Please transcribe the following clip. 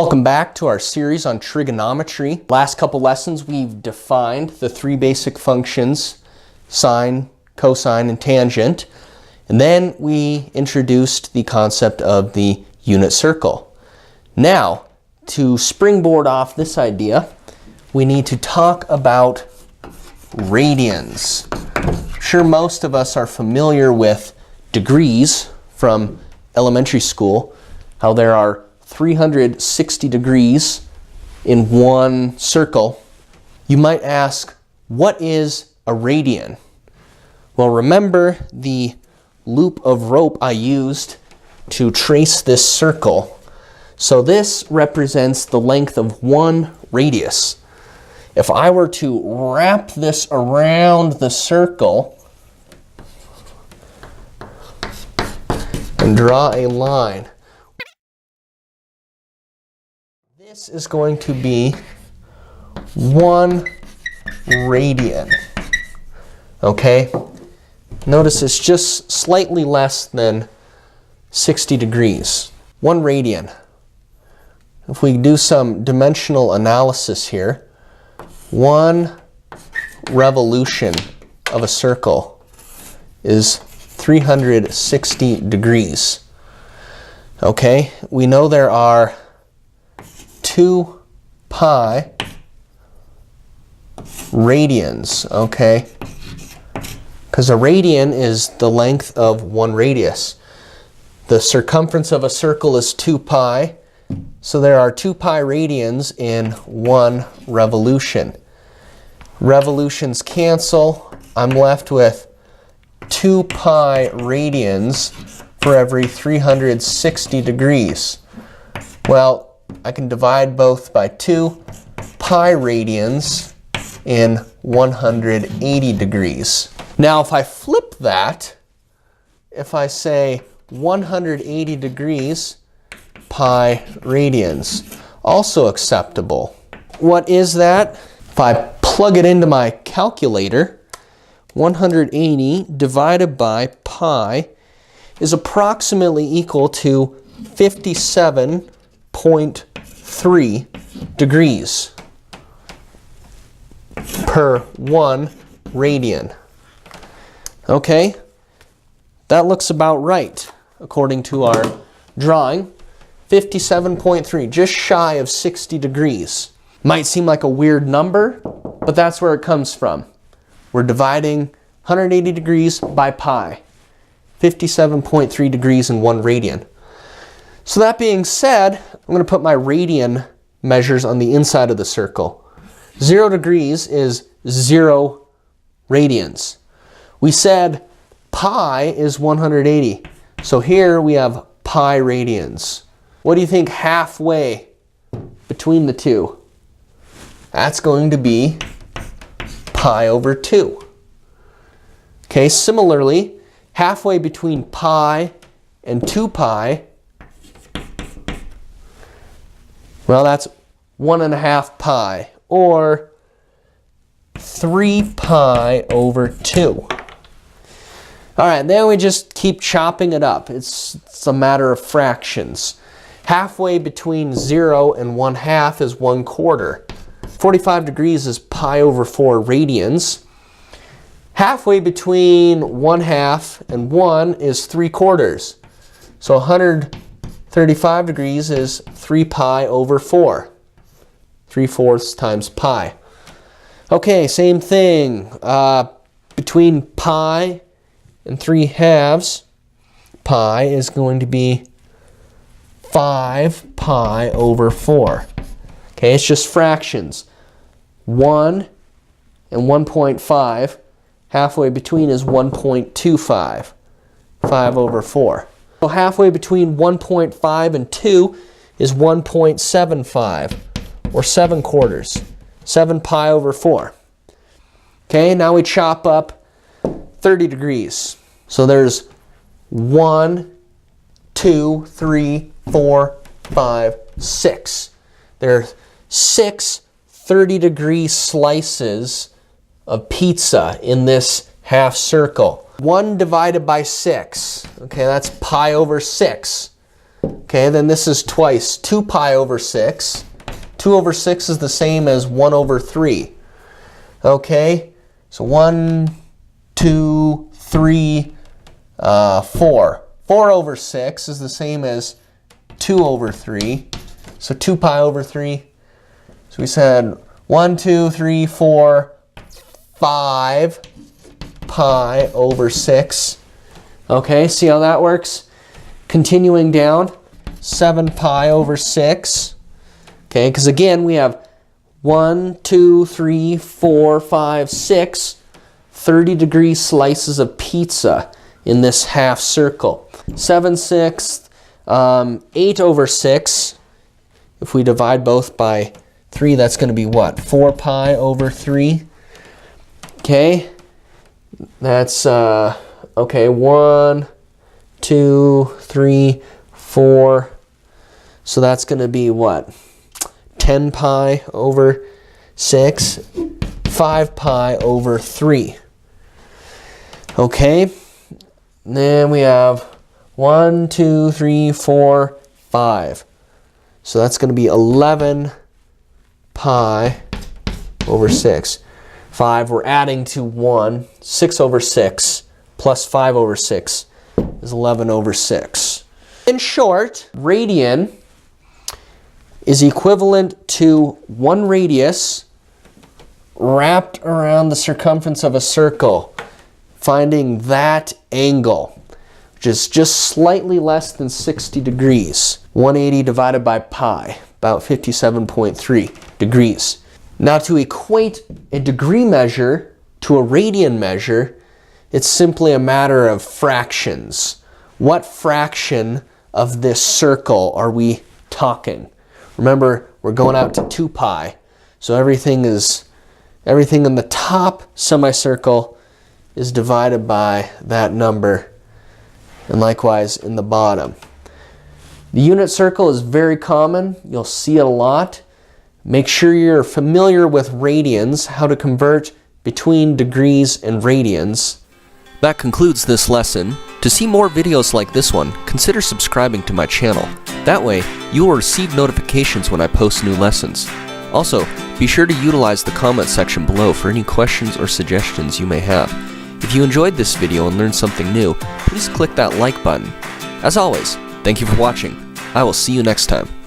Welcome back to our series on trigonometry. Last couple lessons we've defined the three basic functions, sine, cosine, and tangent. And then we introduced the concept of the unit circle. Now, to springboard off this idea, we need to talk about radians. I'm sure most of us are familiar with degrees from elementary school, how there are 360 degrees in one circle. You might ask, what is a radian? Well, remember the loop of rope I used to trace this circle. So this represents the length of one radius. If I were to wrap this around the circle and draw a line, this is going to be 1 radian. Okay? Notice it's just slightly less than 60 degrees. 1 radian. If we do some dimensional analysis here, 1 revolution of a circle is 360 degrees. Okay? We know there are 2 pi radians, okay? Because a radian is the length of one radius. The circumference of a circle is 2 pi, so there are 2 pi radians in 1 revolution. Revolutions cancel. I'm left with 2 pi radians for every 360 degrees. Well, I can divide both by 2 pi radians in 180 degrees. Now, if I flip that, if I say 180 degrees pi radians, also acceptable. What is that? If I plug it into my calculator, 180 divided by pi is approximately equal to 57.3 degrees per 1 radian. Okay, that looks about right according to our drawing. 57.3, just shy of 60 degrees. Might seem like a weird number, but that's where it comes from. We're dividing 180 degrees by pi. 57.3 degrees in 1 radian. So that being said, I'm going to put my radian measures on the inside of the circle. 0 degrees is 0 radians. We said pi is 180. So here we have pi radians. What do you think halfway between the two? That's going to be pi over 2. Okay, similarly, halfway between pi and 2 pi, well, that's 1.5 pi, or 3 pi over 2. All right, then we just keep chopping it up. It's a matter of fractions. Halfway between 0 and 1/2 is 1/4. 45 degrees is pi over 4 radians. Halfway between 1/2 and 1 is 3/4. So 135 degrees is 3 pi over 4. 3/4 times pi. Okay, same thing. Between pi and 3/2, pi is going to be 5 pi over 4. Okay, it's just fractions. 1 and 1.5, halfway between is 1.25. 5 over 4. So halfway between 1.5 and 2 is 1.75, or 7/4. 7 pi over 4. Okay, now we chop up 30 degrees. So there's 1, 2, 3, 4, 5, 6. There are 6 30-degree slices of pizza in this half circle. 1 divided by 6. Okay, that's pi over 6. Okay, then this is twice 2 pi over 6. 2 over 6 is the same as 1 over 3. Okay, so 1, 2, 3, 4. 4 over 6 is the same as 2 over 3. So 2 pi over 3. So we said 1, 2, 3, 4, 5 pi over 6. Okay, see how that works? Continuing down, 7 pi over 6. Okay, because again, we have 1, 2, 3, 4, 5, 6 30-degree slices of pizza in this half circle. 7/6, 8 over 6. If we divide both by 3, that's going to be what? 4 pi over 3. Okay, that's, okay, 1, 2, 3, 4. So that's going to be what? 10 pi over 6, 5 pi over 3. Okay, then we have 1, 2, 3, 4, 5. So that's going to be 11 pi over 6. 5, we're adding to 1. 6 over 6 plus 5 over 6 is 11 over 6. In short, radian is equivalent to 1 radius wrapped around the circumference of a circle, finding that angle, which is just slightly less than 60 degrees. 180 divided by pi, about 57.3 degrees. Now to equate a degree measure to a radian measure, it's simply a matter of fractions. What fraction of this circle are we talking? Remember, we're going out to 2 pi, so everything in the top semicircle is divided by that number, and likewise in the bottom. The unit circle is very common. You'll see it a lot. Make sure you're familiar with radians, how to convert between degrees and radians. That concludes this lesson. To see more videos like this one, consider subscribing to my channel. That way, you will receive notifications when I post new lessons. Also, be sure to utilize the comment section below for any questions or suggestions you may have. If you enjoyed this video and learned something new, please click that like button. As always, thank you for watching. I will see you next time.